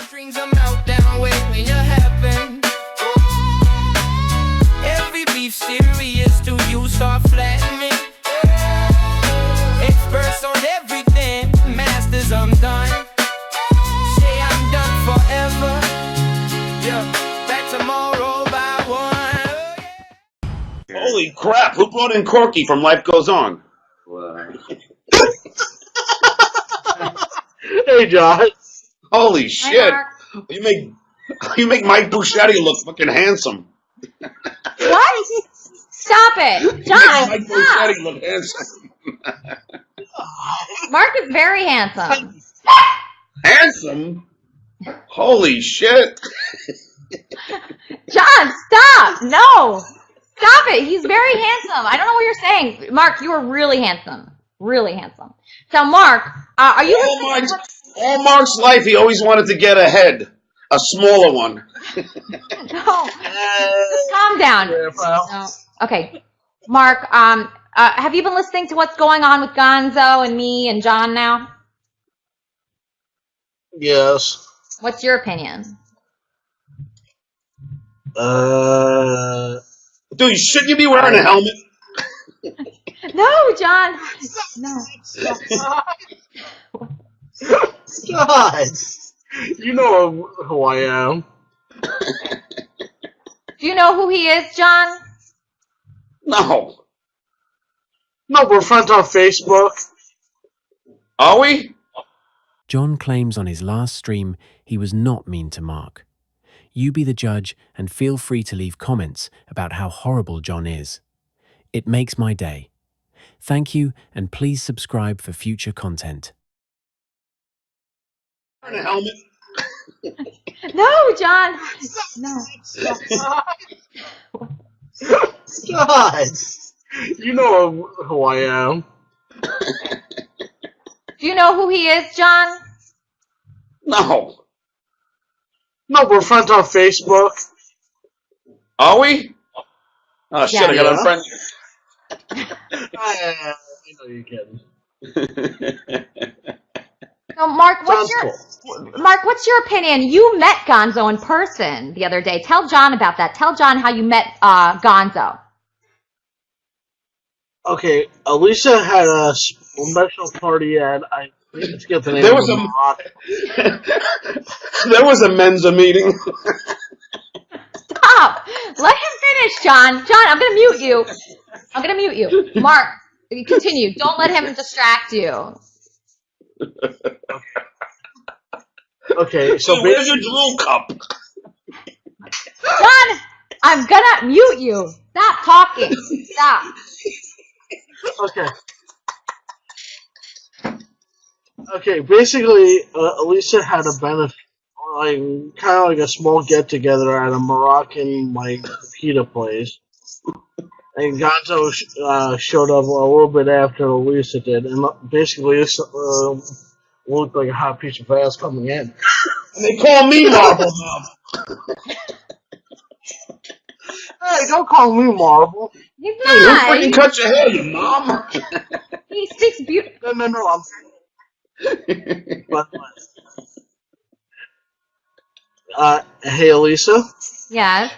Strings a meltdown when you happen. Every beef serious till you start flattening. Experts on everything, masters I'm done. Say I'm done forever. Yeah, back tomorrow by one. Holy crap, who brought in Corky from Life Goes On? Hey, John. Holy shit. Mark. You make Mike Buschetti look fucking handsome. What? Stop it. You make John, Mike stop. Buschetti look handsome. Mark is very handsome. Handsome? Holy shit. John, stop. No. Stop it. He's very handsome. I don't know what you're saying. Mark, you are really handsome. Really handsome. So, Mark, are you All Mark's life, he always wanted to get ahead. A smaller one. No. Just calm down. No. Okay. Mark, have you been listening to what's going on with Gonzo and me and John now? Yes. What's your opinion? Dude, shouldn't you be wearing a helmet? No, John. No. God. You know who I am. Do you know who he is, John? No. No, we're friends on Facebook. Are we? John claims on his last stream he was not mean to Mark. You be the judge and feel free to leave comments about how horrible John is. It makes my day. Thank you, and please subscribe for future content. Wearing a helmet? No, John. No. God. You know who I am. Do you know who he is, John? No. No, we're friends on Facebook. Are we? Oh shit, Yeah. I got unfriended. I know you're kidding. So, Mark, Sounds what's your opinion? You met Gonzo in person the other day. Tell John about that. Tell John how you met Gonzo. Okay, Alicia had a special party at, I forget the name There of was the a rock. there was a Mensa meeting. Stop. Let him finish, John. John, I'm going to mute you. I'm going to mute you. Mark, continue. Don't let him distract you. Okay, so Dude, where's your drool cup? John, I'm going to mute you. Stop talking. Stop. Okay. Okay, basically, Alicia had a benefit, like, kind of like a small get-together at a Moroccan, like, pita place. And Gonzo showed up a little bit after Alicia did, and basically, looked like a hot piece of ass coming in. And they call me Marble Mouth. Hey, don't call me Marvel. He's Dude, who not. freaking cut your hair, your mom? He speaks beautiful. No, hey, Elisa. Yes.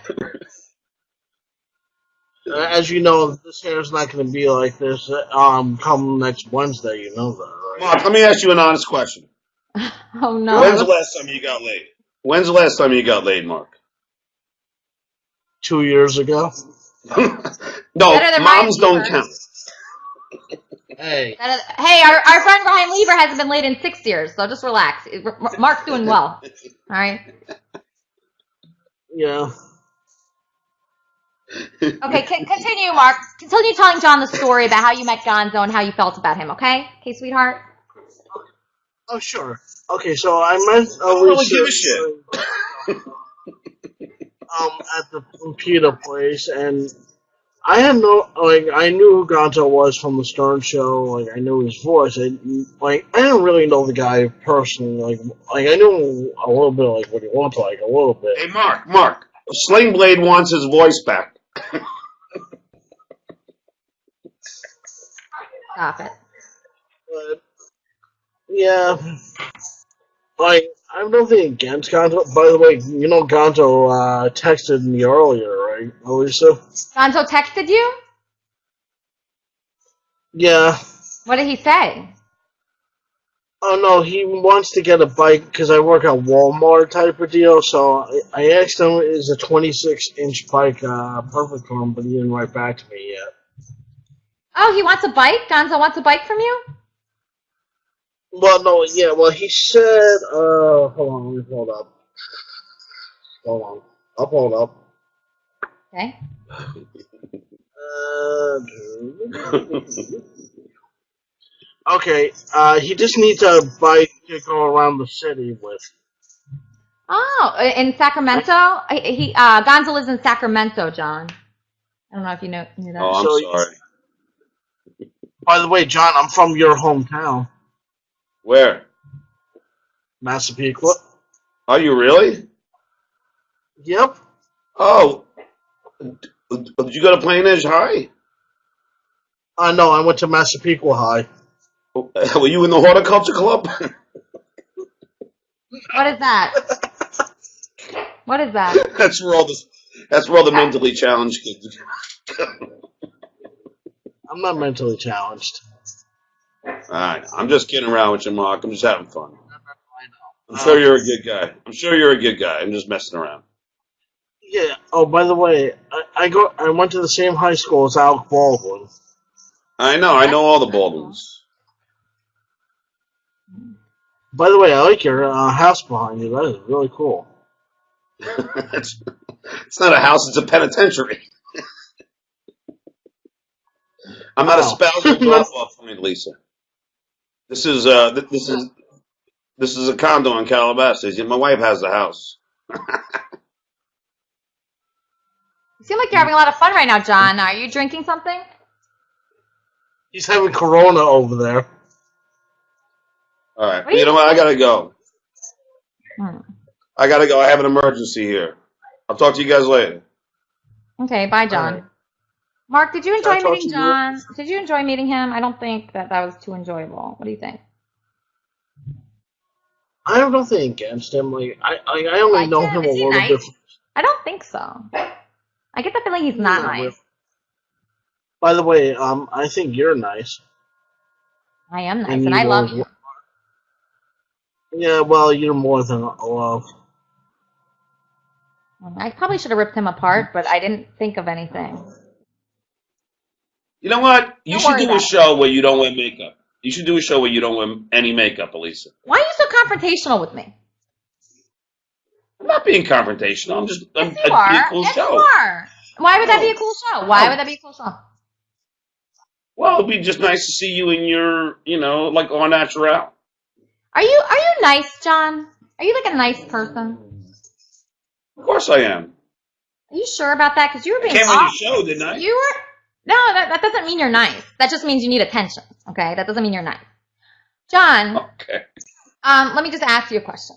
As you know, this hair is not going to be like this come next Wednesday. You know that, right? Mark, let me ask you an honest question. Oh, no. When's the last time you got laid? When's the last time you got laid, Mark? 2 years ago. No, Better than moms Ryan don't Lever. count. Hey. Hey, our friend Ryan Lever hasn't been late in 6 years, so just relax. Mark's doing well. All right? Yeah. Okay, continue, Mark. Continue telling John the story about how you met Gonzo and how you felt about him, okay? Okay, sweetheart? Oh, sure. Okay, so I met I don't really Alicia give a shit. at the pita place, and I had I knew who Gonzo was from the Stern Show. Like, I knew his voice. I didn't really know the guy personally. Like I knew a little bit, like what he looked like, a little bit. Hey, Mark. Sling Blade wants his voice back. Stop it. But yeah, Like, I have nothing against Gonzo. By the way, you know Gonzo texted me earlier, right, Elisa? Gonzo texted you? Yeah. What did he say? Oh no, he wants to get a bike because I work at Walmart type of deal. So I asked him, is a 26-inch bike perfect for him? But he didn't write back to me yet. Oh, he wants a bike? Gonzo wants a bike from you? Well, no, yeah. Well, he said, hold on, let me pull it up. Hold on, I'll pull it up. Okay. Okay, he just needs a bike to go around the city with. Oh, in Sacramento? Gonzo lives in Sacramento, John. I don't know if you knew that. Oh, I'm So, sorry. by the way, John, I'm from your hometown, Where? Massapequa. Are you really? Yep. Oh, did you go to Plain Edge High? No, I went to Massapequa High. Were you in the horticulture club? What is that? What is that? That's where all the mentally challenged kids. I'm not mentally challenged. Alright, I'm just kidding around with you, Mark. I'm just having fun. I know. I'm sure you're a good guy. I'm just messing around. Yeah. Oh, by the way, I went to the same high school as Alec Baldwin. I know all the Baldwins. By the way, I like your house behind you. That is really cool. it's not a house, it's a penitentiary. I'm not a Wow. spousal drop-off point, Lisa. This is a condo in Calabasas. My wife has the house. You seem like you're having a lot of fun right now, John. Are you drinking something? He's having Corona over there. All right, What are you know what? I gotta go. Hmm. I have an emergency here. I'll talk to you guys later. Okay, bye, John. Right. Mark, did you Can I enjoy talk meeting to you? John? Did you enjoy meeting him? I don't think that was too enjoyable. What do you think? I have nothing against him. Like I only know him a Is he little nice? bit. I don't think so. I get the feeling he's not Not nice. really. By the way, I think you're nice. I am nice, And and I love you. Yeah, well, you're more than love. I probably should have ripped him apart, but I didn't think of anything. You know what? You Don't should worry do a about it. show where you don't wear makeup. You should do a show where you don't wear any makeup, Elisa. Why are you so confrontational with me? I'm not being confrontational. I'm Yes, it'd you be a are. cool Yes, show. you are. Why would that be a No. cool show? Why No. would that be a cool show? Well, it'd be just nice to see you in your, like au natural. Are you nice, John? Are you like a nice person? Of course I am. Are you sure about that? Because you were I being came on your off. show, didn't I? You were. No, that doesn't mean you're nice. That just means you need attention. Okay, that doesn't mean you're nice. John, Okay. let me just ask you a question.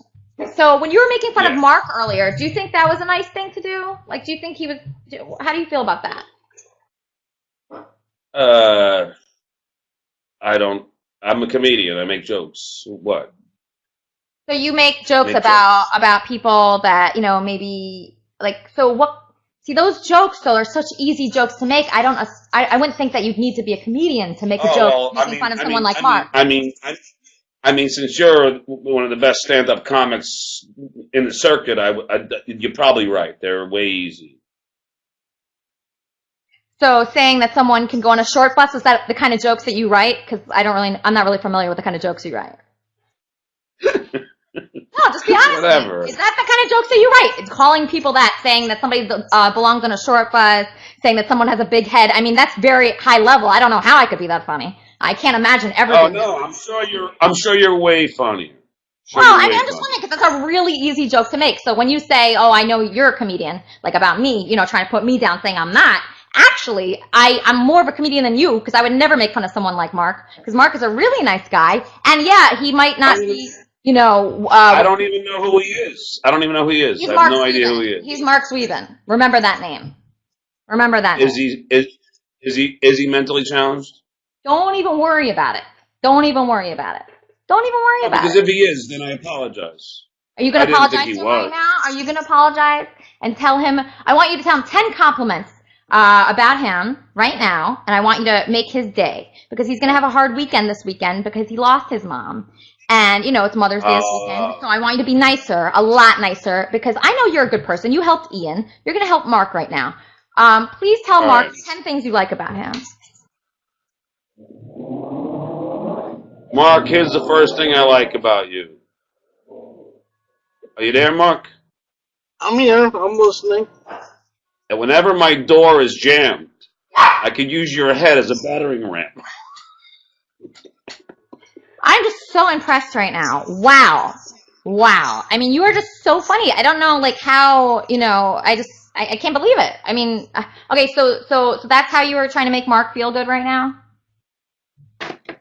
So when you were making fun of Yeah. Mark earlier, do you think that was a nice thing to do? Like, do you think he was? How do you feel about that? I don't. I'm a comedian. I make jokes. What? So you make jokes Make about people that maybe like. So what? See, those jokes though are such easy jokes to make. I wouldn't think that you'd need to be a comedian to make a joke making fun of someone like Mark. I mean, since you're one of the best stand-up comics in the circuit, you're probably right. They're way easy. So saying that someone can go on a short bus, is that the kind of jokes that you write? Because I'm not really familiar with the kind of jokes you write. No, just be honest. Whatever. Is that the kind of jokes that you write? It's calling people that, saying that somebody belongs on a short bus, saying that someone has a big head. I mean, that's very high level. I don't know how I could be that funny. I can't imagine everything. Oh no, I'm sure you're way funnier. Well, I mean, I'm just wondering because that's a really easy joke to make. So when you say, "Oh, I know you're a comedian," like about me, trying to put me down, saying I'm not. Actually, I'm more of a comedian than you because I would never make fun of someone like Mark because Mark is a really nice guy, and yeah, he might not be. I don't even know who he is. I He's have Mark no Sweven. idea who he is. He's Mark Sweven. Remember that name. Remember that name. Is he mentally challenged? Don't even worry about it. Don't Don't even worry about Because it. if he is, then I apologize. Are you going I to didn't think apologize he to him was. right now? Are you going to apologize and tell him? I want you to tell him 10 compliments about him right now, and I want you to make his day because he's going to have a hard weekend this weekend because he lost his mom. And, you know, it's Mother's Day this weekend, so I want you to be nicer, a lot nicer, because I know you're a good person. You helped Ian. You're going to help Mark right now. Please tell All Mark right. 10 things you like about him. Mark, here's the first thing I like about you. Are you there, Mark? I'm here. I'm listening. And whenever my door is jammed, I could use your head as a battering ram. I'm just so impressed right now. Wow. Wow. I mean, you are just so funny. I don't know, like, how, you know, I can't believe it. I mean, okay, so that's how you were trying to make Mark feel good right now?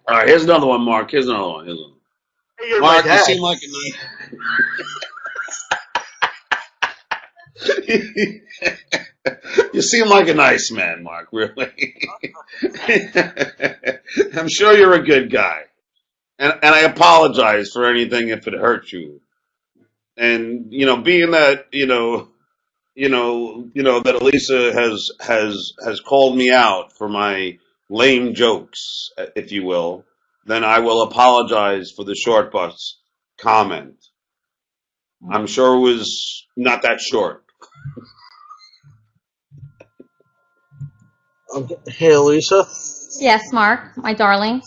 All right, here's another one, Mark. Here's another one. Hey, you're Mark, my you dad. seem like a you seem like a nice man, Mark, really. I'm sure you're a good guy. And I apologize for anything if it hurt you. And, you know, being that, that Elisa has called me out for my lame jokes, if you will, then I will apologize for the short bus comment. I'm sure it was not that short. Okay. Hey, Lisa. Yes, Mark, my darling.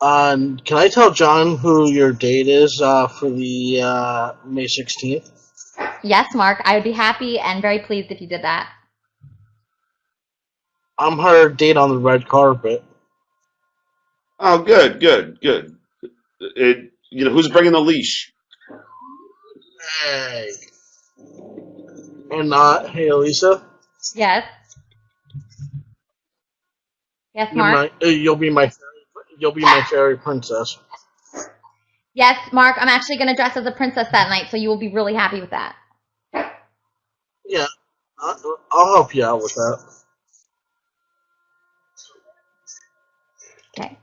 Can I tell John who your date is for the May 16th? Yes, Mark, I would be happy and very pleased if you did that. I'm her date on the red carpet. Oh, good. Who's bringing the leash? Hey. And hey, Lisa. Yes. Yes, Mark. You'll be my fairy princess. Yes, Mark, I'm actually going to dress as a princess that night, so you will be really happy with that. Yeah, I'll help you out with that. Okay.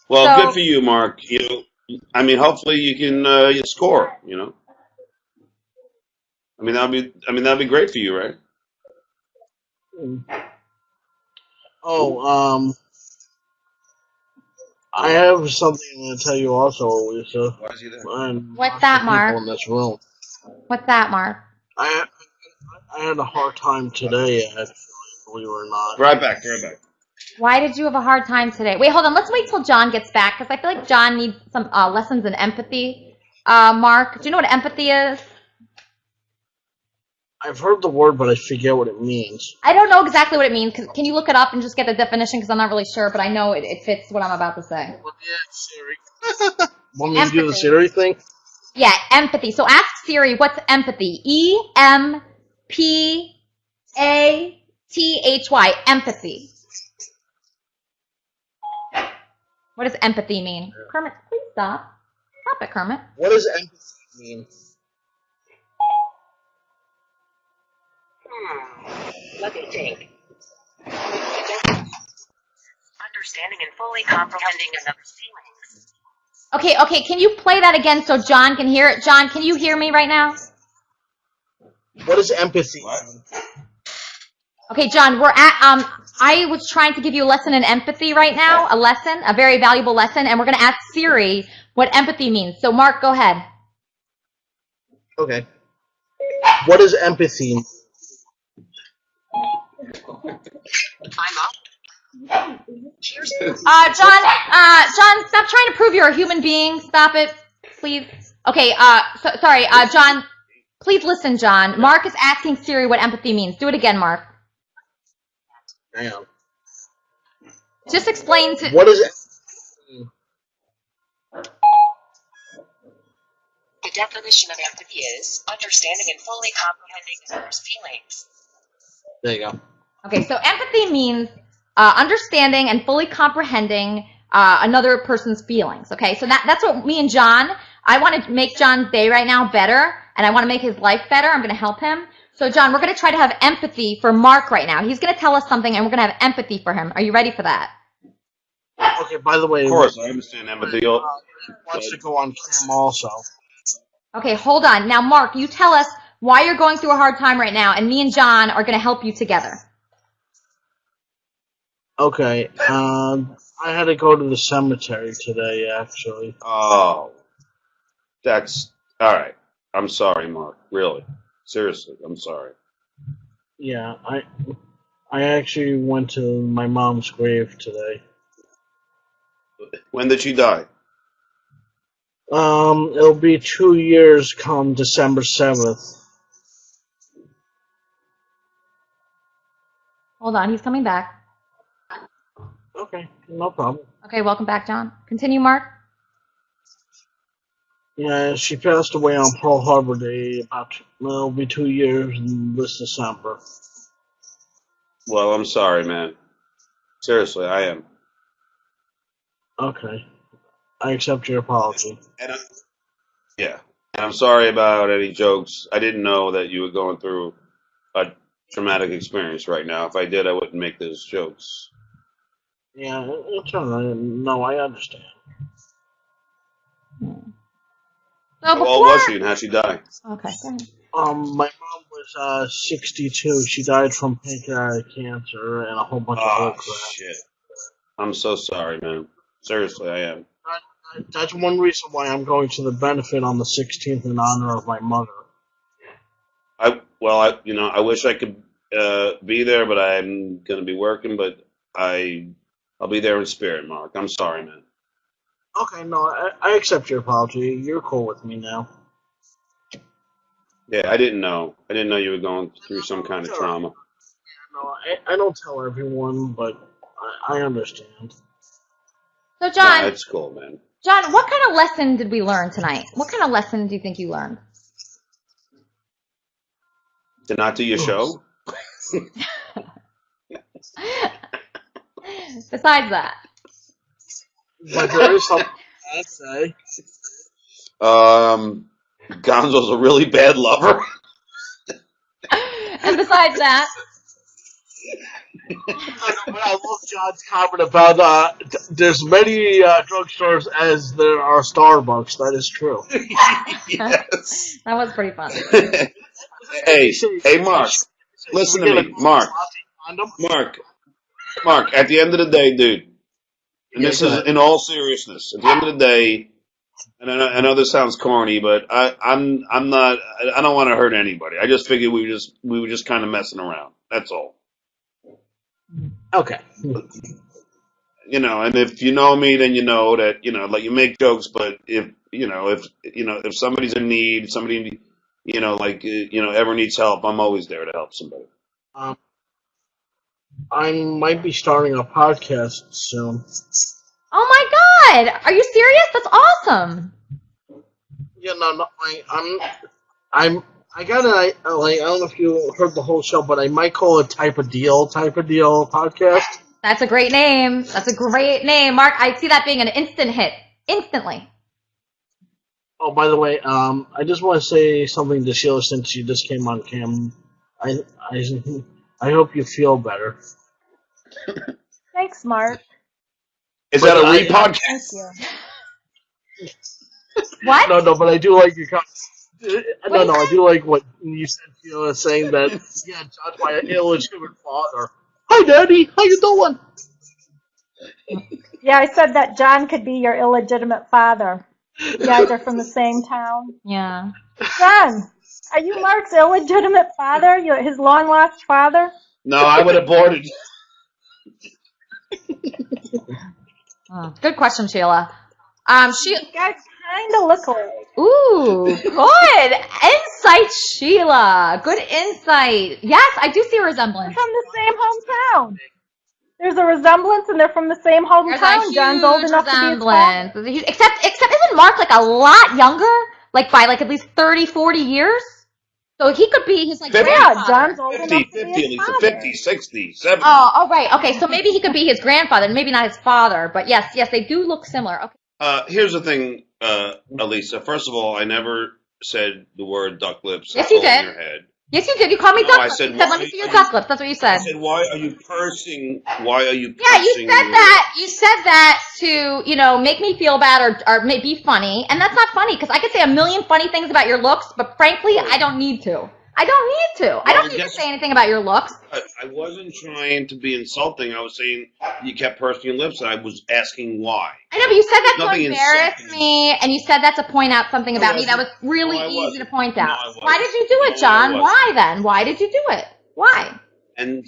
Well, So- good for you, Mark. Hopefully you can you score. That'd be great for you, right? Oh, I have something to tell you also, Lisa. Why is he there? And What's that, Mark? people in this room. What's that, Mark? I had a hard time today, actually, believe it or not. Right back. Why did you have a hard time today? Wait, hold on. Let's wait till John gets back, because I feel like John needs some lessons in empathy. Mark, do you know what empathy is? I've heard the word, but I forget what it means. I don't know exactly what it means. Can you look it up and just get the definition? Because I'm not really sure, but I know it fits what I'm about to say. Well, yeah, Siri. Want me to do the Siri thing? Yeah, empathy. So ask Siri, what's empathy? E-M-P-A-T-H-Y. Empathy. What does empathy mean? Kermit, please stop. Stop it, Kermit. What does empathy mean? Let me think. Understanding and fully comprehending another's feelings. Okay, can you play that again so John can hear it? John, can you hear me right now? What is empathy mean? Okay, John, we're at, I was trying to give you a lesson in empathy right now, a very valuable lesson, and we're going to ask Siri what empathy means. So, Mark, go ahead. Okay. What is empathy mean? I'm up. Cheers. John, stop trying to prove you're a human being. Stop it, please. Okay, sorry, John, please listen, John. Mark is asking Siri what empathy means. Do it again, Mark. Damn. Just explain to... What is empathy mean? The definition of empathy is understanding and fully comprehending another's feelings. There you go. Okay, so empathy means understanding and fully comprehending another person's feelings, okay? So that's what me and John, I want to make John's day right now better, and I want to make his life better. I'm going to help him. So, John, we're going to try to have empathy for Mark right now. He's going to tell us something, and we're going to have empathy for him. Are you ready for that? Okay, by the way, Of course, I understand empathy. wants to go on cam also. Okay, hold on. Now, Mark, you tell us why you're going through a hard time right now, and me and John are going to help you together. Okay, I had to go to the cemetery today, actually. Oh, that's all right. I'm sorry, Mark. Really, seriously, I'm sorry. Yeah, I actually went to my mom's grave today. When did she die? It'll be 2 years come December 7th. Hold on, he's coming back. Okay, no problem. Okay, welcome back, John. Continue, Mark. Yeah, she passed away on Pearl Harbor Day. It'll be 2 years this December. Well, I'm sorry, man. Seriously, I am. Okay, I accept your apology. And yeah, and I'm sorry about any jokes. I didn't know that you were going through a traumatic experience right now. If I did, I wouldn't make those jokes. Yeah, it's alright. No, I understand. So How old was she and how'd she die? Okay, go ahead. My mom was 62. She died from pancreatic cancer and a whole bunch of other Oh, crap. shit. I'm so sorry, man. Seriously, I am. That's one reason why I'm going to the benefit on the 16th in honor of my mother. I wish I could be there, but I'm going to be working. But I'll be there in spirit, Mark. I'm sorry, man. Okay, no, I accept your apology. You're cool with me now. Yeah, I didn't know. I didn't know you were going through some kind of trauma. No, I don't tell everyone, but I understand. So, John, No, it's cool, man. John, what kind of lesson did we learn tonight? What kind of lesson do you think you learned? To not do your show? Besides that. But there is something I'd say. Gonzo's a really bad lover. And besides that. I love John's comment about there's many drugstores as there are Starbucks. That is true. Yes. That was pretty fun. Hey, Mark. Listen to me, Mark. Mark. At the end of the day, dude, and this is in all seriousness. At the end of the day, and I know this sounds corny, but I'm not. I don't want to hurt anybody. I just figured we were just kind of messing around. That's all. Okay. And if you know me, then you know that like you make jokes, but if somebody's in need, somebody ever needs help, I'm always there to help somebody. I might be starting a podcast soon. Oh my God! Are you serious? That's awesome. Yeah, no, I got I don't know if you heard the whole show, but I might call it Type of Deal podcast. That's a great name. That's a great name, Mark. I see that being an instant hit. Instantly. Oh, by the way, I just want to say something to Sheila since she just came on cam. I hope you feel better. Thanks, Mark. Is that a re-podcast? Thank you. What? No, but I do like your No, I do like what you said, Sheila, saying that, yeah, John's my illegitimate father. Hi, Daddy. How you doing? Yeah, I said that John could be your illegitimate father. You guys are from the same town. Yeah. John, are you Mark's illegitimate father? You're his long-lost father? No, I would have aborted. Good question, Sheila. You guys kind of look alike. Ooh, good insight, Sheila. Good insight. Yes, I do see a resemblance. They're from the same hometown. There's a resemblance, and they're from the same hometown. John's old enough to be his father. Except isn't Mark like a lot younger? Like by like at least 30, 40 years? So he could be his like 50. grandfather. Yeah, John's old 50, enough to be 50, his Lisa, father. 50, 60, 70. Oh, right. Okay, so maybe he could be his grandfather, maybe not his father. But yes, they do look similar. Okay. Here's the thing, Elisa. First of all, I never said the word duck lips. Yes, you in did. your head. Yes, you did. You called me No, duck I lips. said, You said, let me see your duck lips. That's what you I said. said, why are you cursing? Why are you Yeah, you cursing? said that. You said that to, make me feel bad or be funny, and that's not funny because I could say a million funny things about your looks, but frankly, I don't need to. I don't need to. I don't need to say anything about your looks. I wasn't trying to be insulting. I was saying you kept pursing your lips, and I was asking why. I know, but you said that to Nothing embarrass insulting. me, and you said that to point out something about me that was really No, I easy to wasn't. point No, out. I wasn't. Why did you do it, No, I John? wasn't. Why then? Why did you do it? Why? And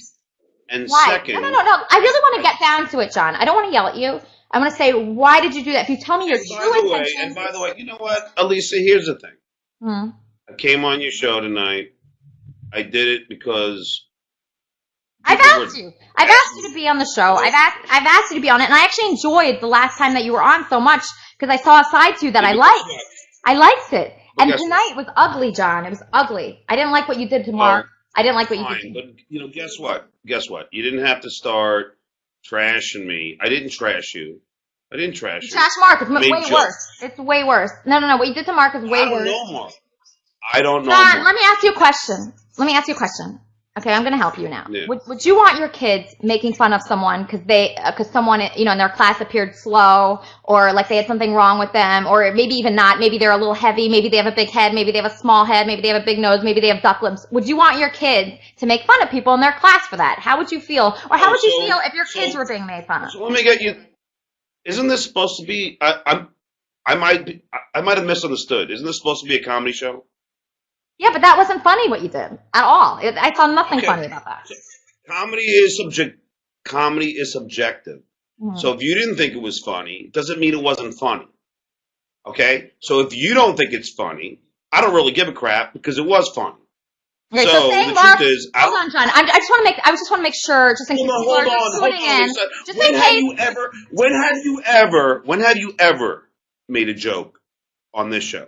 Why? second, No. I really want to get down to it, John. I don't want to yell at you. I want to say, why did you do that? If you tell me your true intentions. And by the way, you know what, Elisa? Here's the thing. Hmm. I came on your show tonight. I did it because I've asked you. I've asked you to be on the show. I've asked you to be on it, and I actually enjoyed the last time that you were on so much because I saw a side to you that I liked. I liked it. And tonight was ugly, John. It was ugly. I didn't like what you did to Mark. I didn't like what you did to me. But guess what? Guess what? You didn't have to start trashing me. I didn't trash you. I didn't trash you. Trash Mark is way worse. It's way worse. No. What you did to Mark is way worse. I don't know Mark. I don't know John, Mark. let me ask you a question. Okay, I'm going to help you now. Yeah. Would you want your kids making fun of someone because someone in their class appeared slow, or like they had something wrong with them, or maybe even not? Maybe they're a little heavy. Maybe they have a big head. Maybe they have a small head. Maybe they have a big nose. Maybe they have duck lips. Would you want your kids to make fun of people in their class for that? How would you feel, or how would you feel if your kids were being made fun of? So let me get you. Isn't this supposed to be? I might have misunderstood. Isn't this supposed to be a comedy show? Yeah, but that wasn't funny what you did at all. I saw nothing funny about that. Comedy is subjective. Mm-hmm. So if you didn't think it was funny, doesn't mean it wasn't funny. Okay? So if you don't think it's funny, I don't really give a crap because it was funny. Okay, so saying the Mark, truth is, hold on, John. I just want to make sure, just in case people are just tuning in. Just in case. When have you ever made a joke on this show?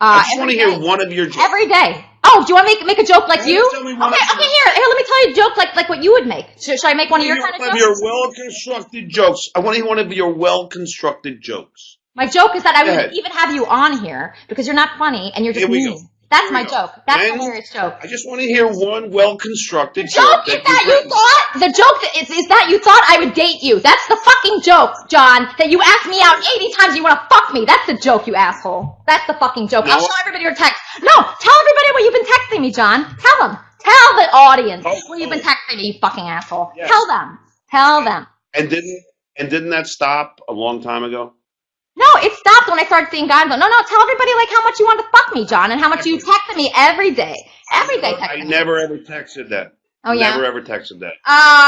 I just want to hear one of your jokes. Every day. Oh, do you want to make a joke like you? Okay, here, let me tell you a joke like what you would make. Should I make one of your kind of jokes? Your well-constructed jokes. I want to hear one of your well-constructed jokes. My joke is that I would even have you on here because you're not funny and you're just mean. That's my joke. That's a hilarious joke. I just want to hear one well-constructed joke. The joke is that you thought I would date you. That's the fucking joke, John. That you asked me out 80 times and you want to fuck me. That's the joke, you asshole. That's the fucking joke. I'll show everybody your text. No, tell everybody what you've been texting me, John. Tell them. Tell the audience what you've been texting me, you fucking asshole. Yes. Tell them. And didn't that stop a long time ago? No, it stopped when I started seeing Gonzo. No, tell everybody like how much you want to fuck me, John, and how much you texted me every day. Every day texted me. I never ever texted that. Oh, yeah? Never ever texted that.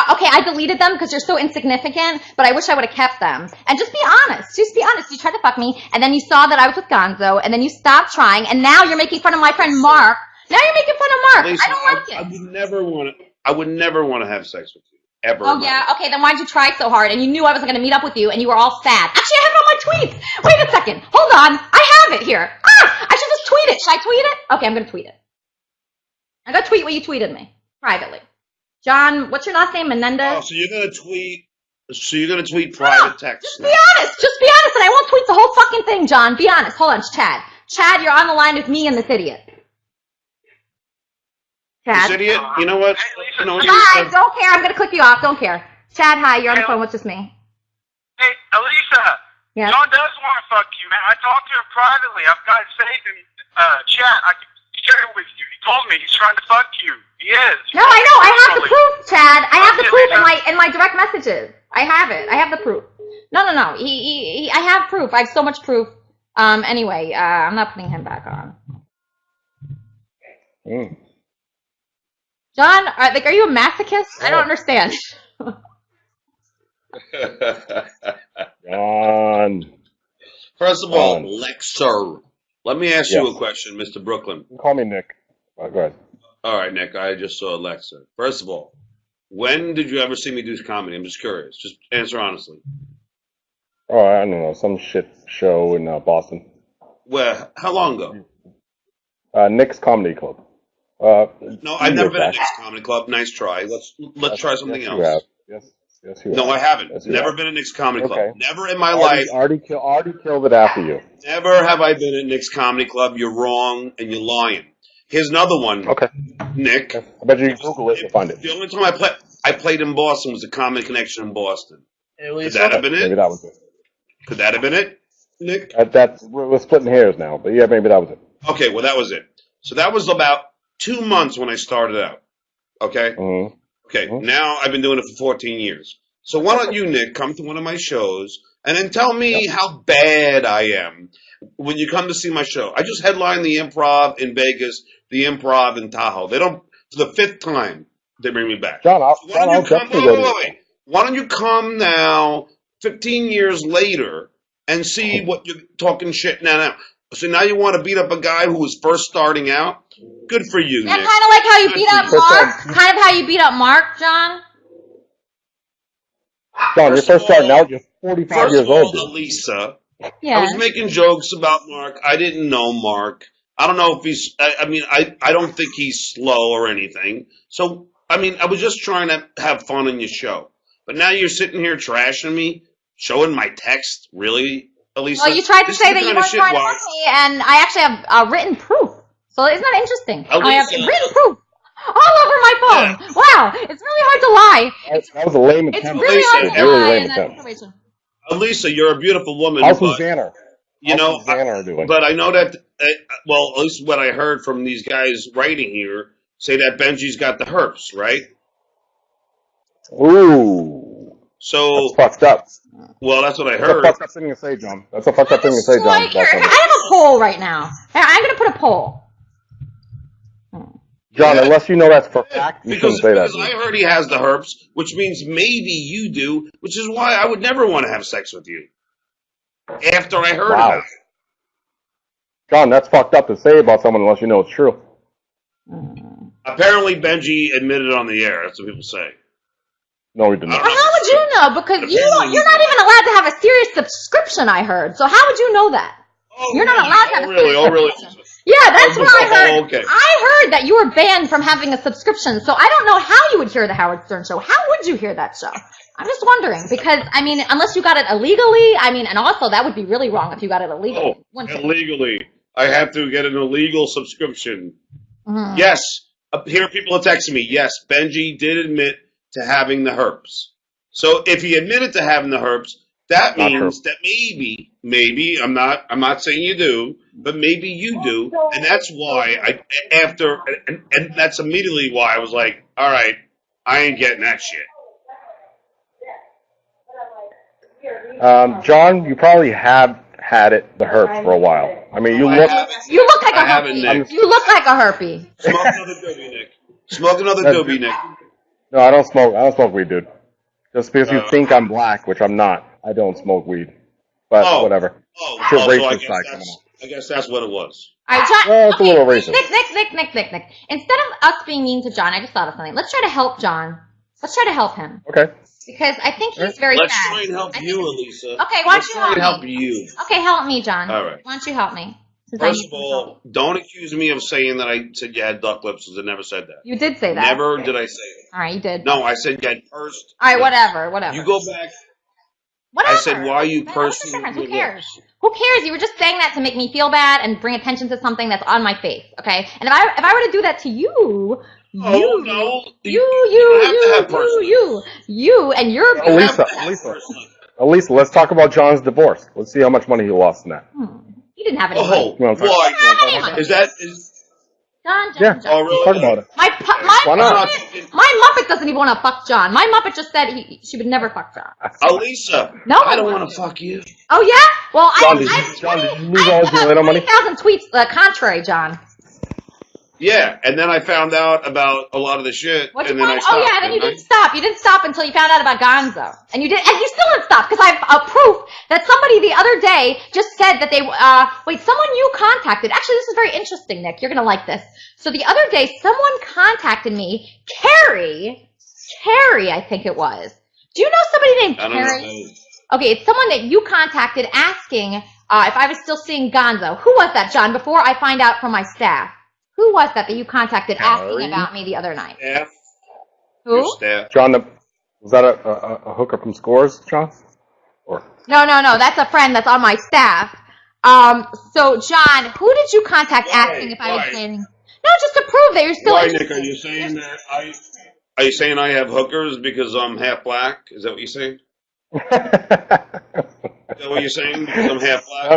Okay, I deleted them because you're so insignificant, but I wish I would have kept them. And just be honest. Just be honest. You tried to fuck me, and then you saw that I was with Gonzo, and then you stopped trying, and now you're making fun of my friend Mark. Now you're making fun of Mark. Lisa, I don't like it. I would never want to have sex with you. Ever. Oh, yeah? Okay, then why'd you try so hard? And you knew I wasn't going to meet up with you, and you were all sad. Actually, I have it on my tweets. Wait a second. Hold on. I have it here. I should just tweet it. Should I tweet it? Okay, I'm going to tweet it. I'm going to tweet what you tweeted me. Privately. John, what's your last name? Menendez? Oh, so you're going to tweet private text. Just be honest. Just be honest, and I won't tweet the whole fucking thing, John. Be honest. Hold on, Chad. Chad, you're on the line with me and this idiot. Chad. This idiot? You know what? Hi, don't care. I'm going to click you off. Don't care. Chad, hi. You're on the phone. What's just me? Hey, Elisa. Yeah. John does want to fuck you, man. I talked to him privately. I've got it saved in chat. I can share it with you. He told me he's trying to fuck you. He is. No, I know. I have the proof, Chad. I have the proof in my direct messages. I have it. I have the proof. No. I have proof. I have so much proof. Anyway, I'm not putting him back on. John, are you a masochist? I don't understand. John. First of all, Lexer, let me ask you a question, Mr. Brooklyn. Call me Nick. Go ahead. All right, Nick, I just saw Lexer. First of all, when did you ever see me do comedy? I'm just curious. Just answer honestly. Oh, I don't know. Some shit show in Boston. Well, how long ago? Nick's Comedy Club. No, I've never been at Nick's Comedy Club. Nice try. Let's try something else. You have. Yes, you have. No, I haven't. Yes, never have. been at Nick's Comedy Club. Okay. Never in my life. Already killed it after you. Never have I been at Nick's Comedy Club. You're wrong and you're lying. Here's another one. Okay. Nick. I bet you Google it, you'll find it. The only time I played in Boston was the Comic Connection in Boston. Could that have been it? Maybe that was it. Could that have been it, Nick? We're splitting hairs now, but yeah, maybe that was it. Okay, well, that was it. So that was about 2 months when I started out. Okay? Mm-hmm. Okay, now I've been doing it for 14 years. So why don't you, Nick, come to one of my shows and then tell me how bad I am when you come to see my show. I just headlined the Improv in Vegas, the Improv in Tahoe. They don't, for the 5th time, they bring me back. John, I'll definitely go to it. Why don't you come now, 15 years later, and see what you're talking shit now. So now you want to beat up a guy who was first starting out? Good for you, Yeah, Nick. kind of like how you beat up Mark. Kind of how you beat up Mark, John. John, you're first starting out. You're 45 years old. Elisa. Yeah. I was making jokes about Mark. I didn't know Mark. I don't know if he's. I don't think he's slow or anything. So I was just trying to have fun in your show. But now you're sitting here trashing me, showing my text. Really, Elisa? Well, you tried to say that you weren't trying to fuck me, and I actually have written proof. So isn't that interesting? I have written proof all over my phone. Yeah. Wow, it's really hard to lie. That was a lame attempt. It's really hard to lie in that situation. Elisa, you're a beautiful woman. How's Xander? But I know that. Well, at least what I heard from these guys writing here say that Benji's got the herpes, right? Ooh. So that's fucked up. Well, that's what I heard. That's a fucked up thing to say, John. That's a fucked up thing to say, John. I have a poll right now. I'm going to put a poll. John, unless you know that's for fact, you shouldn't say that. Because I heard he has the herpes, which means maybe you do, which is why I would never want to have sex with you. After I heard about it. John, that's fucked up to say about someone unless you know it's true. Apparently, Benji admitted it on the air. That's what people say. No, he did not. How would you know? Because you're not even allowed to have a serious subscription, I heard. So how would you know that? Oh, you're not allowed to have a serious subscription. Yeah, that's what I heard. Okay. I heard that you were banned from having a subscription. So I don't know how you would hear the Howard Stern show. How would you hear that show? I'm just wondering. Because, unless you got it illegally, and also that would be really wrong if you got it illegally. Oh, illegally. I have to get an illegal subscription. Mm-hmm. Yes. Here people are texting me. Yes, Benji did admit to having the herpes. So if he admitted to having the herpes, that means that maybe I'm not saying you do, but maybe you do, and that's why and that's immediately why I was like, all right, I ain't getting that shit. John, you probably have had the herpes for a while. You look like a herpes. You look like a herpes. Smoke another doobie, Nick. Smoke another doobie, Nick. No, I don't smoke weed, dude. Just because you think I'm black, which I'm not. I don't smoke weed. But whatever. So I guess that's what it was. All right, John. Well, it's a little racist. Nick. Instead of us being mean to John, I just thought of something. Let's try to help John. Let's try to help him. Okay. Because I think he's very sad. Let's try and help you, Elisa. Okay, why don't you help me? Help you. Okay, help me, John. All right. Why don't you help me? First of all, don't accuse me of saying that I said you had duck lips, because I never said that. You did say that. Never did I say it. All right, you did. No, I said you had pursed. All right, whatever. You go back. Whatever. I said, why are you pursing? Who cares? Who cares? You were just saying that to make me feel bad and bring attention to something that's on my face, okay? And if I were to do that to you, you, and your Elisa, let's talk about John's divorce. Let's see how much money he lost in that. He didn't have any money. Why? John. Oh, really? Talk about it. My Muppet doesn't even want to fuck John. My Muppet just said she would never fuck John. Elisa, no, I don't want to fuck you. Oh yeah? Well, John, did you lose all your little money? 20,000 tweets the contrary, John. Yeah, and then I found out about a lot of the shit, and then I stopped. Oh yeah, then you didn't stop. You didn't stop until you found out about Gonzo, and you still didn't stop because I have proof that somebody the other day just said that they someone you contacted. Actually, this is very interesting, Nick. You're gonna like this. So the other day, someone contacted me, Carrie, I think it was. Do you know somebody named Carrie? Okay, it's someone that you contacted asking if I was still seeing Gonzo. Who was that, John? Before I find out from my staff. Who was that you contacted asking about me the other night? Staff. Who? John, was that a hooker from Scores, John? Or No. That's a friend that's on my staff. So, John, who did you contact asking if I was dating? No, just to prove that you're still Why, interested. Nick? Are you saying that Are you saying I have hookers because I'm half black? Is that what you're saying? Is that what you're saying? Because I'm half black?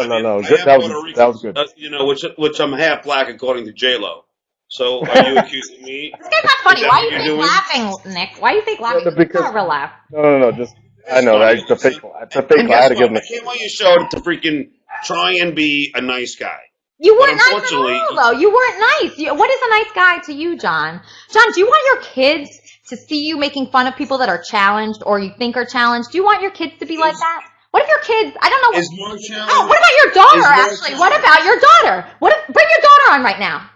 No. I have That Puerto was Ricans, good. which I'm half black according to J-Lo. So are you accusing me? This guy's not funny. Is that Why what you you're think doing? laughing, Nick? Why you think laughing? It's Because not a real laugh. no. Just I It's know that funny. it's a fake. It's a And fake. I guess had to give what? him. I came on your show to freaking try and be a nice guy. You But weren't nice at unfortunately, all, though. You weren't nice. What is a nice guy to you, John? John, do you want your kids to see you making fun of people that are challenged or you think are challenged? Do you want your kids to be like that? What if your kids? I don't know. Is Mark challenged? Oh, what about your daughter? Is Mark Actually, challenged? what about your daughter? Bring your daughter on right now.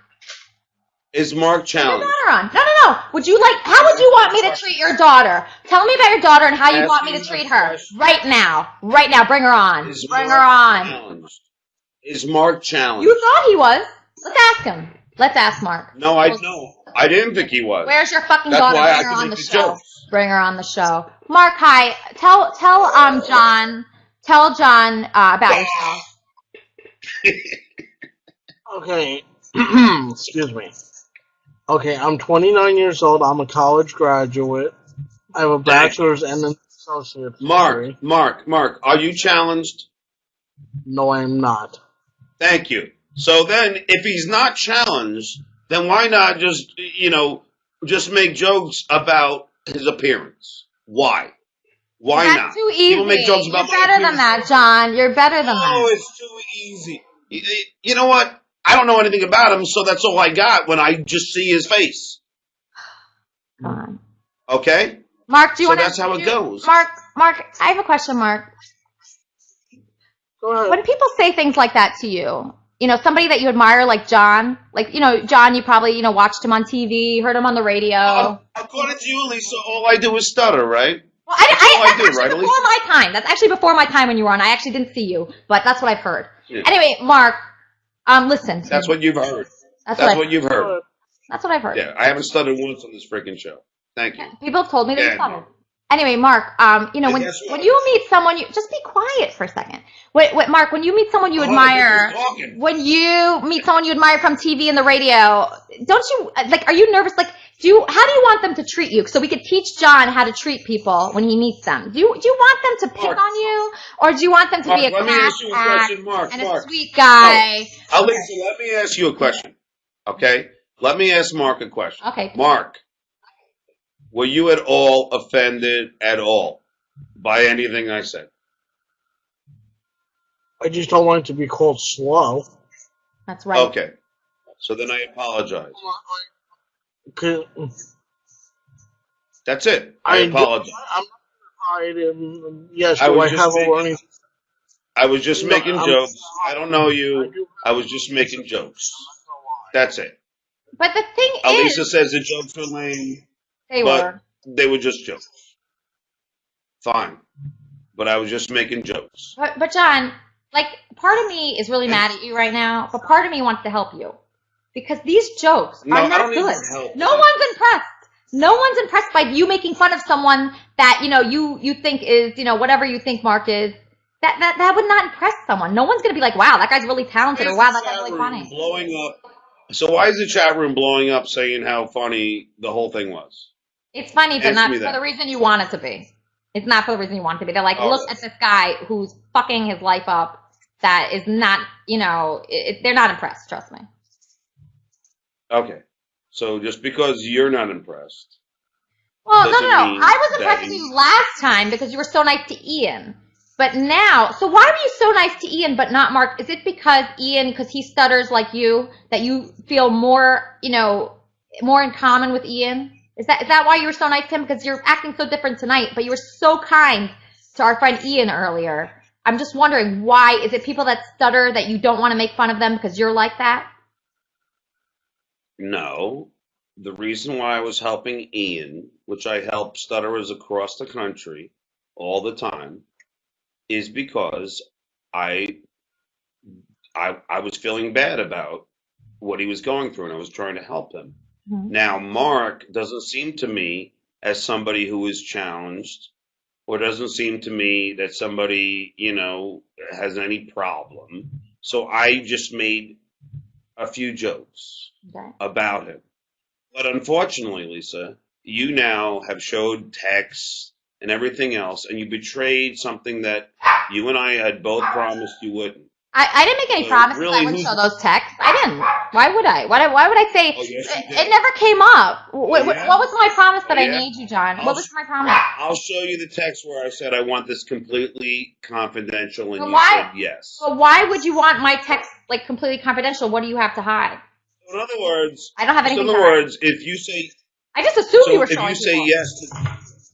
Is Mark Bring your challenged? daughter on. No. How would you want me to treat your daughter? Tell me about your daughter and how you want me to treat her right now. Right now, bring her on. Bring her on. Challenged? Is Mark challenged? You thought he was. Let's ask him. Let's ask Mark. No, I didn't think he was. Where's your fucking That's daughter? why Bring I her can on make the the show. jokes. Bring her on the show. Mark, hi. Tell John about yourself. Okay. Excuse me. Okay, I'm 29 years old. I'm a college graduate. I have a bachelor's and an associate's degree. Mark, are you challenged? No, I am not. Thank you. So then, if he's not challenged, then why not just make jokes about his appearance? Why? Why That's not? too easy. People make jokes about You're better than that, John. You're better than that. Oh, it's too easy. You know what? I don't know anything about him, so that's all I got when I just see his face. Come on. Okay? Mark, do you want to... So that's how it goes. Mark, I have a question, Mark. Go ahead. When people say things like that to you, somebody that you admire like John, John, you probably, watched him on TV, heard him on the radio. According to you, Lisa, all I do is stutter, right? Well, that's actually before my time. That's actually before my time when you were on. I actually didn't see you, but that's what I've heard. Yeah. Anyway, Mark, listen. That's what you've heard. That's what you've heard. That's what I've heard. Yeah, I haven't stuttered once on this freaking show. Thank you. People have told me that you stuttered. Anyway, Mark, when you meet someone, just be quiet for a second. Mark, when you meet someone you admire, from TV and the radio, don't you are you nervous? How do you want them to treat you? So we could teach John how to treat people when he meets them. Do you want them to pick on you, or do you want them to be a class act and a sweet guy? No. Lisa, let me ask you a question. Okay, let me ask Mark a question. Okay, Mark. Were you at all offended at all by anything I said? I just don't want it to be called slow. That's right. Okay. So then I apologize. That's it. I apologize. Yes, I have a learning. I was just making jokes. I don't know you. I was just making jokes. That's it. But the thing Elisa says the jokes were lame. They were just jokes. Fine. But I was just making jokks. But John, part of me is really mad at you right now, but part of me wants to help you. Because these jokes are not good. No one's impressed. No one's impressed by you making fun of someone that, you think is, whatever you think Mark is. That would not impress someone. No one's going to be like, wow, that guy's really talented, or wow, that guy's really funny. Blowing up. So why is the chat room blowing up saying how funny the whole thing was? It's funny, but not for the reason you want it to be. It's not for the reason you want it to be. They're like, look at this guy who's fucking his life up. That is not, they're not impressed, trust me. Okay. So just because you're not impressed. Well, no. I was impressed with you last time because you were so nice to Ian. But now, so why were you so nice to Ian but not Mark? Is it because he stutters like you, that you feel more, more in common with Ian? Is that why you were so nice to him? Because you're acting so different tonight, but you were so kind to our friend Ian earlier. I'm just wondering, why? Is it people that stutter that you don't want to make fun of them because you're like that? No. The reason why I was helping Ian, which I help stutterers across the country all the time, is because I was feeling bad about what he was going through, and I was trying to help him. Mm-hmm. Now, Mark doesn't seem to me as somebody who is challenged, or doesn't seem to me that somebody, has any problem. So I just made a few jokes Okay. about him. But unfortunately, Lisa, you now have showed texts and everything else, and you betrayed something that you and I had both promised you wouldn't. I didn't make any promises really, I wouldn't show those texts. I didn't. Why would I? Why would I say Oh, yes, you it did. never came up? What yeah? was my promise that I yeah? made you, John? I'll What was sh- my promise? I'll show you the text where I said I want this completely confidential, and But you why? said yes. But why would you want my text like completely confidential? What do you have to hide? In other words, I don't have anything in other to hide. words, if you say I just assumed you so, were if showing you say people. yes,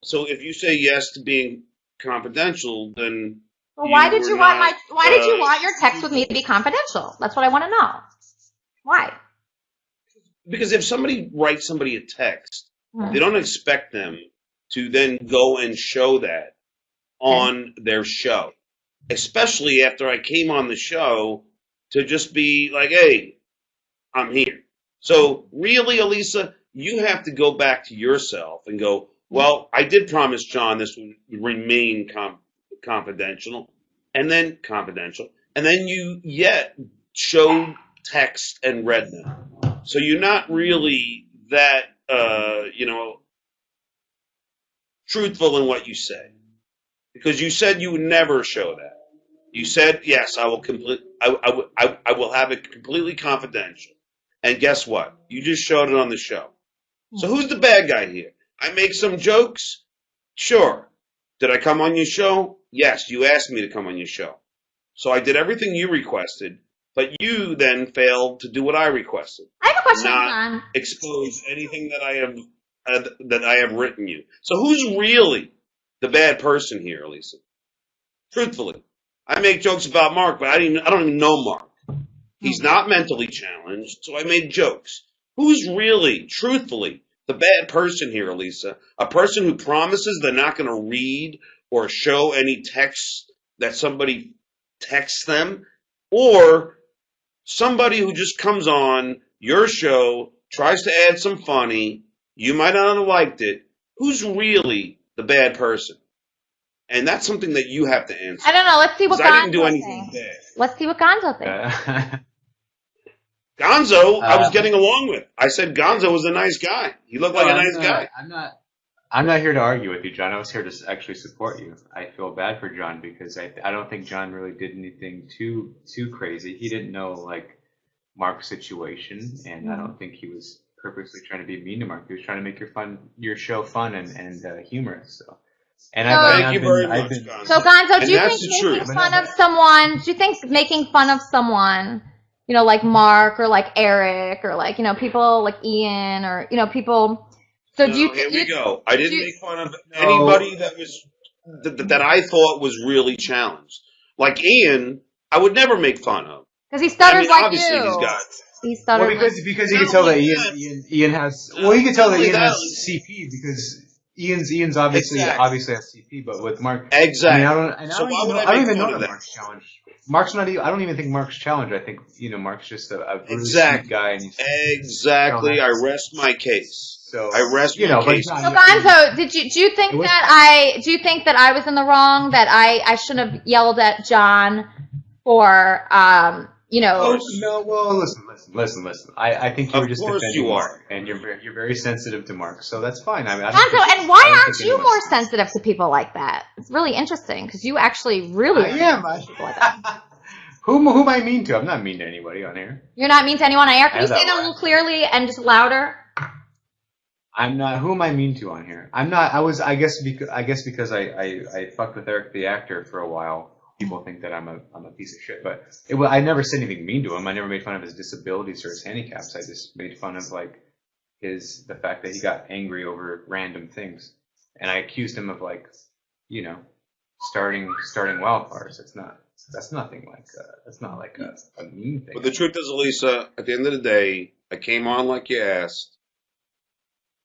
so if you say yes to being confidential, then Well, why did you want not, why did you want your text with me to be confidential? That's what I want to know. Why? Because if somebody writes somebody a text, Hmm. they don't expect them to then go and show that on their show. Especially after I came on the show to just be like, hey, I'm here. So really, Elisa, you have to go back to yourself and go, well, I did promise John this would remain confidential, and then you yet showed text and read them. So you're not really that, truthful in what you say, because you said you would never show that. You said yes, I will I will have it completely confidential. And guess what? You just showed it on the show. So who's the bad guy here? I make some jokes? Sure. Did I come on your show? Yes, you asked me to come on your show. So I did everything you requested, but you then failed to do what I requested. I have a question, Not John. expose anything that I have written you. So who's really the bad person here, Elisa? Truthfully, I make jokes about Mark, but I don't even know Mark. He's not mentally challenged, so I made jokes. Who's really, truthfully, the bad person here, Elisa? A person who promises they're not going to read or show any text that somebody texts them, or somebody who just comes on your show, tries to add some funny, you might not have liked it. Who's really the bad person? And that's something that you have to answer. I don't know. Let's see what Gonzo I didn't do anything thinks. bad. Let's see what Gonzo thinks. Gonzo, I was getting along with. I said Gonzo was a nice guy. He looked like a nice guy. I'm not here to argue with you, John. I was here to actually support you. I feel bad for John because I don't think John really did anything too crazy. He didn't know like Mark's situation, and I don't think he was purposely trying to be mean to Mark. He was trying to make your show fun and humorous. So. And Thank you very much, Gonzo. So Gonzo, And do you that's think the making truth. fun of someone? Do you think making fun of someone, like Mark or like Eric or like people like Ian or people? So do you? Here we go. I didn't make fun of anybody that was that I thought was really challenged. Like Ian, I would never make fun of. Because he stutters like obviously you. He's got. He stutters. Well, because you can tell that Ian has. Well, you can tell that Ian has CP because Ian's obviously has CP, but with Mark, exactly. I don't even know that Mark's challenged. Mark's not even. I don't even think Mark's challenged. I think Mark's just a really sweet guy. And he's exactly. I rest my case. So I rest my case. So Gonzo, do you think that I was in the wrong? That I shouldn't have yelled at John for Oh, no, well, listen. I think you were just defending Mark, and you're very sensitive to Mark, so that's fine. I mean, Gonzo, and why aren't you more sensitive to people like that? It's really interesting because you actually really am. People like that. Who am I mean to? I'm not mean to anybody on air. You're not mean to anyone on air. Can you say that a little clearly and just louder? I'm not. Who am I mean to on here? I'm not. I guess because I fucked with Eric the actor for a while. People think that I'm a piece of shit, but I never said anything mean to him. I never made fun of his disabilities or his handicaps. I just made fun of like the fact that he got angry over random things, and I accused him of starting wildfires. That's nothing like that's not like a mean thing. But the truth is, Elisa, at the end of the day, I came on like you asked,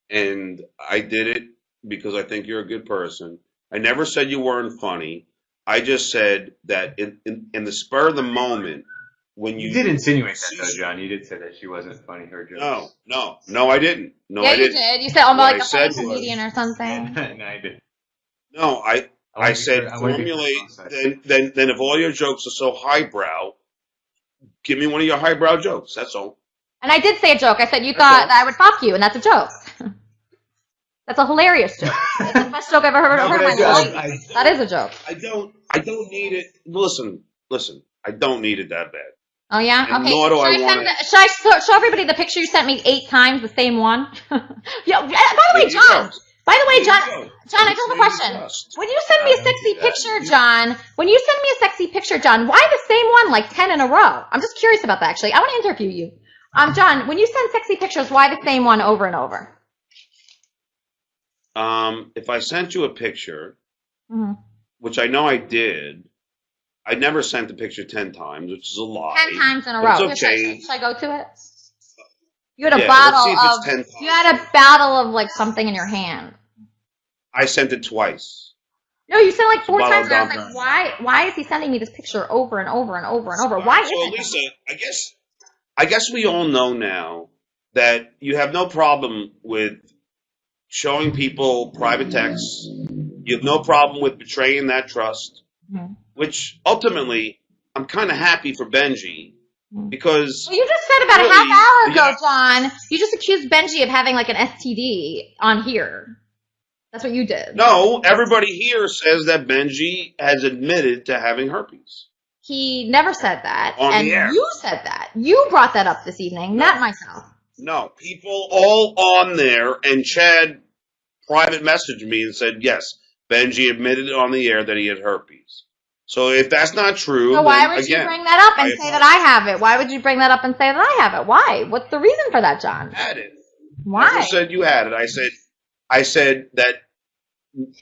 and I did it because I think you're a good person. I never said you weren't funny. I just said that in the spur of the moment, when you did insinuate that, though, John. You did say that she wasn't funny. Her jokes. No, I didn't. No, yeah, I didn't. You did. You said, "Oh, like a funny comedian or something." No, I didn't. No, I said formulate. Then if all your jokes are so highbrow, give me one of your highbrow jokes. That's all. And I did say a joke. I said you thought that I would fuck you, and that's a joke. That's a hilarious joke. It's the best joke I've ever heard in my life. That is a joke. I don't need it. Listen. I don't need it that bad. Oh yeah. And Okay. nor do I want it. Should I show everybody the picture you sent me 8 times, the same one? Yeah. By the way, John. John, I do have a question. When you send me a sexy picture, John, why the same one like 10 in a row? I'm just curious about that, actually. I want to interview you. John, when you send sexy pictures, why the same one over and over? If I sent you a picture, which I know I did, I never sent the picture 10 times, which is a lie. 10 times in a row. It's okay. Should I go to it? You had a bottle of like something in your hand. I sent it twice. No, you sent like 4 times. And I was like, why is he sending me this picture over and over and over and over? Why is it? Lisa, I guess we all know now that you have no problem with showing people private texts. You have no problem with betraying that trust, which ultimately I'm kind of happy for Benji because. Well, you just said about a half hour ago, John, you just accused Benji of having like an STD on here. That's what you did. No, everybody here says that Benji has admitted to having herpes. He never said that. On the air. You said that. You brought that up this evening, not myself. No, people all on there, and Chad private messaged me and said, yes, Benji admitted on the air that he had herpes. So if that's not true, so why would you bring that up and say that I have it? Why would you bring that up and say that I have it? Why? What's the reason for that, John? I had it. Why? I said you had it. I said that.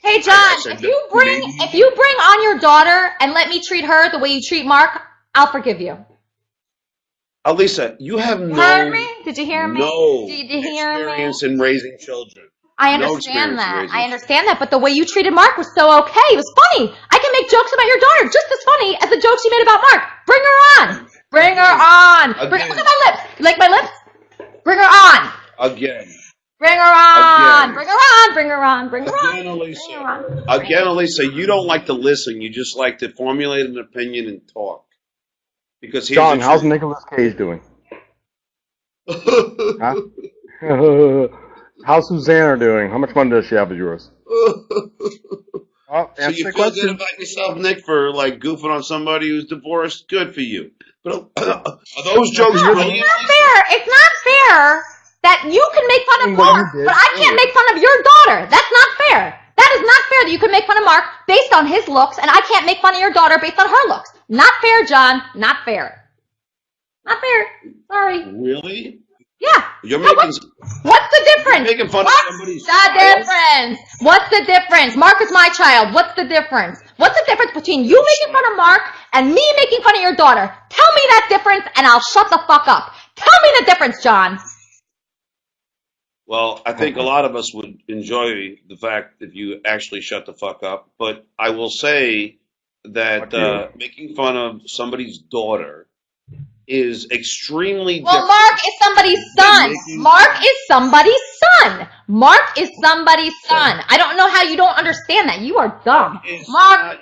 Hey, John, if you bring on your daughter and let me treat her the way you treat Mark, I'll forgive you. Alisa, you have Did you hear me? No Did you hear experience in raising children. I understand that. I understand that. But the way you treated Mark was so okay. It was funny. I can make jokes about your daughter just as funny as the jokes you made about Mark. Bring her on. Bring her on. Look at my lips. You like my lips? Bring her on. Again. Bring her on. Bring her on. Bring her on. Bring her on. Again, Alisa, you don't like to listen. You just like to formulate an opinion and talk. Because John, how's Nicolas Cage doing? Huh? How's Susanna doing? How much money does she have of yours? So you feel good about yourself, Nick, for like goofing on somebody who's divorced? Good for you. But are those jokes really? It's not fair. It's not fair that you can make fun of Mark, but I can't make fun of your daughter. That's not fair. That is not fair that you can make fun of Mark based on his looks, and I can't make fun of your daughter based on her looks. Not fair, John. Not fair. Not fair. Sorry. Really? Yeah. You're making. What's the difference? You're making fun of somebody's difference? What's the difference? Mark is my child. What's the difference? What's the difference between you making fun of Mark and me making fun of your daughter? Tell me that difference, and I'll shut the fuck up. Tell me the difference, John. Well, I think a lot of us would enjoy the fact if you actually shut the fuck up. But I will say that making fun of somebody's daughter is extremely different. Mark is somebody's son. Mark is somebody's son. Mark is somebody's son. I don't know how you don't understand that. You are dumb. Mark,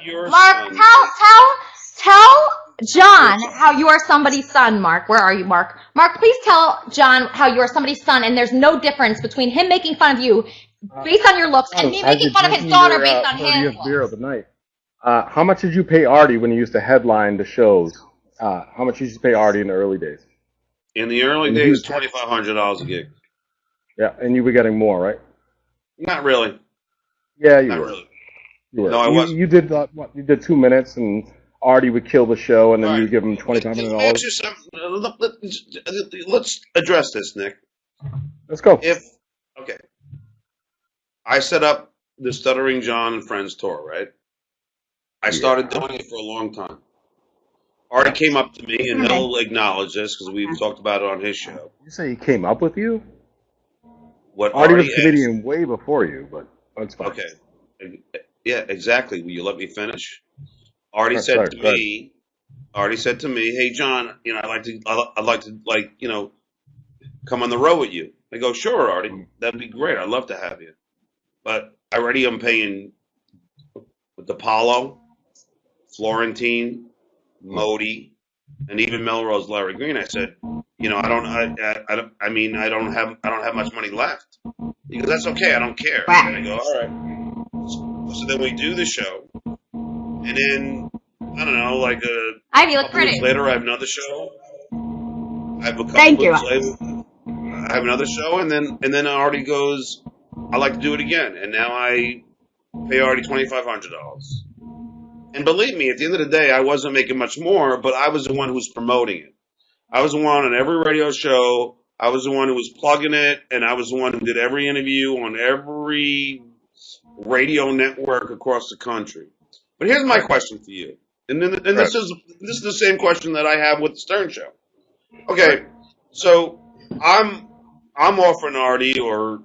tell John how you are somebody's son, Mark. Where are you, Mark? Mark, please tell John how you are somebody's son, and there's no difference between him making fun of you based on your looks and me making fun of his daughter based on his looks. Beer of the night. How much did you pay Artie when he used to headline the shows? How much did you pay Artie in the early days? In the early days, $2,500 a gig. Yeah, and you were getting more, right? Not really. Yeah, you were. Really. You were. No, I wasn't. You did what? You did 2 minutes, and Artie would kill the show, and then you give him $2,500. Let's address this, Nick. Let's go. Okay, I set up the Stuttering John and Friends tour, right? I started doing it for a long time. Artie came up to me, and he'll acknowledge this because we've talked about it on his show. You say he came up with you? What Artie was a comedian way before you, but that's fine. Okay. Yeah, exactly. Will you let me finish? Artie said to me, "Hey, John, I'd like to come on the road with you." I go, "Sure, Artie, that'd be great. I'd love to have you." But already I'm paying with Apollo, Florentine, Modi, and even Melrose Larry Green. I said, you know, I don't have much money left. He goes, that's okay, I don't care. And I go, all right. So then we do the show, and then I don't know, like Ivy, a look couple weeks pretty. later, I have another show. Thank you. I have another show, and then Artie goes, I'd like to do it again, and now I pay Artie $2,500. And believe me, at the end of the day, I wasn't making much more, but I was the one who was promoting it. I was the one on every radio show. I was the one who was plugging it, and I was the one who did every interview on every radio network across the country. But here's my question to you, and this is the same question that I have with the Stern Show. Okay, so I'm offering Artie or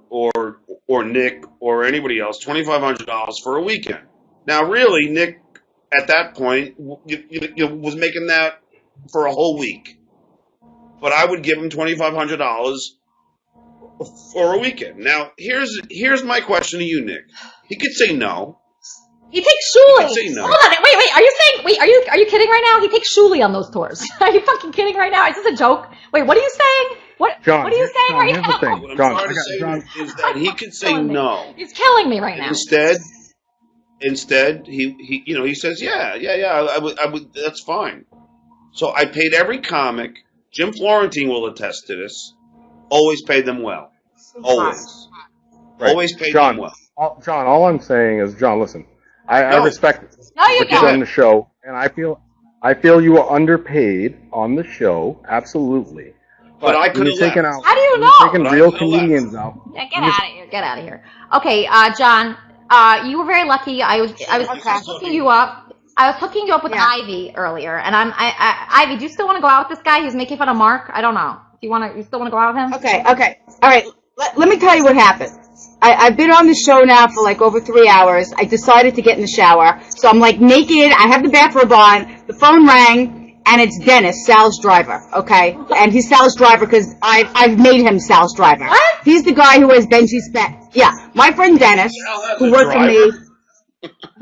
Nick or anybody else $2,500 for a weekend. Now, really, Nick at that point was making that for a whole week, but I would give him $2,500 for a weekend. Now, here's my question to you, Nick. He could say no. He takes Shuli. He could say no. Hold on, wait. Are you saying? Wait, are you kidding right now? He takes Shuli on those tours. Are you fucking kidding right now? Is this a joke? Wait, what are you saying? What are you saying right now? What I'm trying to say is that he could say no. He's killing me right now. Instead, he says, yeah, I would, that's fine. So I paid every comic. Jim Florentine will attest to this. Always paid them well. Always. Right. Always paid John, them well. John, all I'm saying is, John, listen. I respect what you did on the show, and I feel you were underpaid on the show, absolutely. But I could have left. How do you know? Taking real comedians out. Yeah, get out of here. Okay, John, you were very lucky. I was hooking you up. I was hooking you up with Ivy earlier, and Ivy, do you still want to go out with this guy who's making fun of Mark? I don't know. You still want to go out with him? Okay. All right. Let me tell you what happened. I've been on the show now for like over 3 hours. I decided to get in the shower. So I'm like naked. I have the bathrobe on. The phone rang, and it's Dennis, Sal's driver. Okay? And he's Sal's driver because I've made him Sal's driver. What? He's the guy who has Benji's pet. Yeah. My friend Dennis, who worked for me.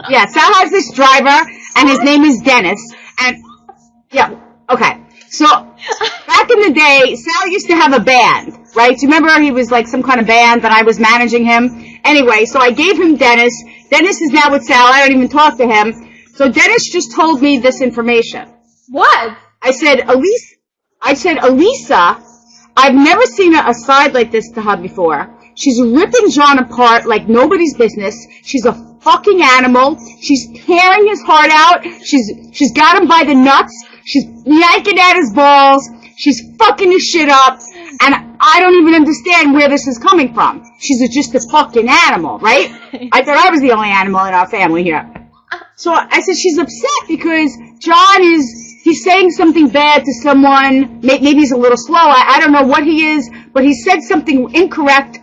Yeah, Sal has this driver, and his name is Dennis. And, yeah. Okay. So, back in the day, Sal used to have a band, right? Do you remember he was like some kind of band that I was managing him? Anyway, so I gave him Dennis. Dennis is now with Sal. I don't even talk to him. So Dennis just told me this information. What? I said, Elisa, I've never seen a side like this to her before. She's ripping John apart like nobody's business. She's a fucking animal. She's tearing his heart out. She's got him by the nuts. She's yanking at his balls. She's fucking his shit up. And I don't even understand where this is coming from. She's just a fucking animal, right? I thought I was the only animal in our family here. So I said she's upset because John he's saying something bad to someone. Maybe he's a little slow. I don't know what he is, but he said something incorrect,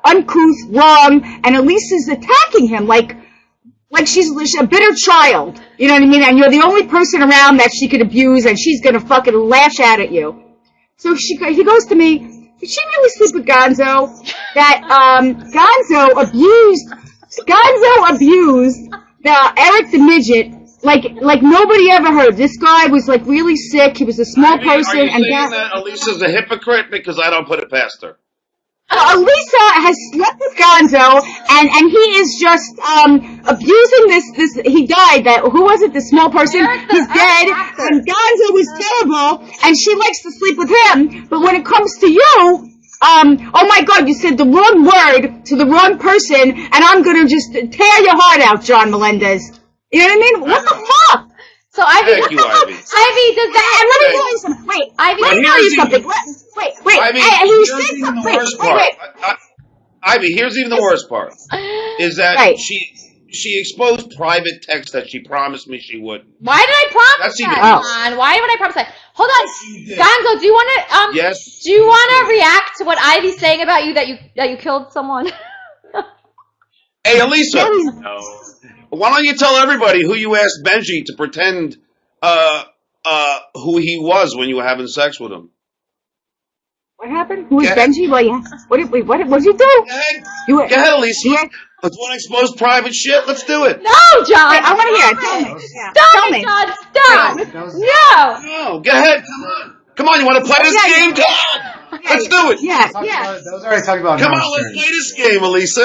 uncouth, wrong, and Elisa's attacking him like she's a bitter child. You know what I mean? And you're the only person around that she could abuse, and she's gonna fucking lash out at you. So he goes to me, did she really sleep with Gonzo? That Gonzo abused Eric the Midget like nobody ever heard. This guy was like really sick. He was a small person. Are you saying that Elisa's a hypocrite? Because I don't put it past her. Elisa has slept with Gonzo, and he is just abusing this. He died. Who was it? The small person. He's dead, and Gonzo was terrible, and she likes to sleep with him. But when it comes to you, oh my God, you said the wrong word to the wrong person, and I'm gonna just tear your heart out, John Melendez. You know what I mean? What the fuck? So Ivy, Thank you, Ivy. Ivy, does that? And let me tell you something. Wait, Ivy, let me tell you something. Wait. Ivy, He said something. Wait. Ivy, here's even the worst part. Is that she exposed private text that she promised me she wouldn't. Why did I promise that, John? Why would I promise that? Hold on, Gonzo, do you want to Yes. Do you want to react to what Ivy's saying about you that you killed someone? Hey, Elisa. No. Why don't you tell everybody who you asked Benji to pretend who he was when you were having sex with him? What happened? Who is Benji? Well, yeah. What did you do? Go ahead, Elisa. Let's want to expose private shit. Let's do it. No, John. Wait, I want to hear it. Tell me. Stop it, John. Stop. No. No, go ahead. Come on. Come on. You want to play this game? Come on. Let's do it. Yeah. That was already talking about. Come on, let's play this game, Elisa.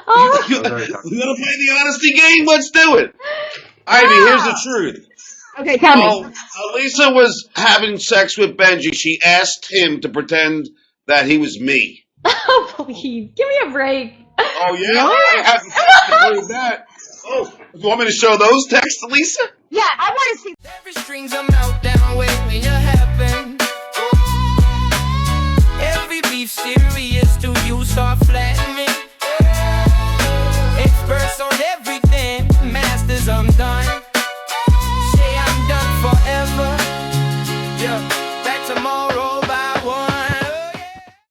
Oh. You want to play the honesty game? Let's do it. Ivy, here's the truth. Okay, tell me. Elisa was having sex with Benji. She asked him to pretend that he was me. Oh, please. Give me a break. Oh, yeah? I have to prove that. Oh, you want me to show those texts, Elisa? Yeah, I want to see. Every string's a meltdown, wake me a happen.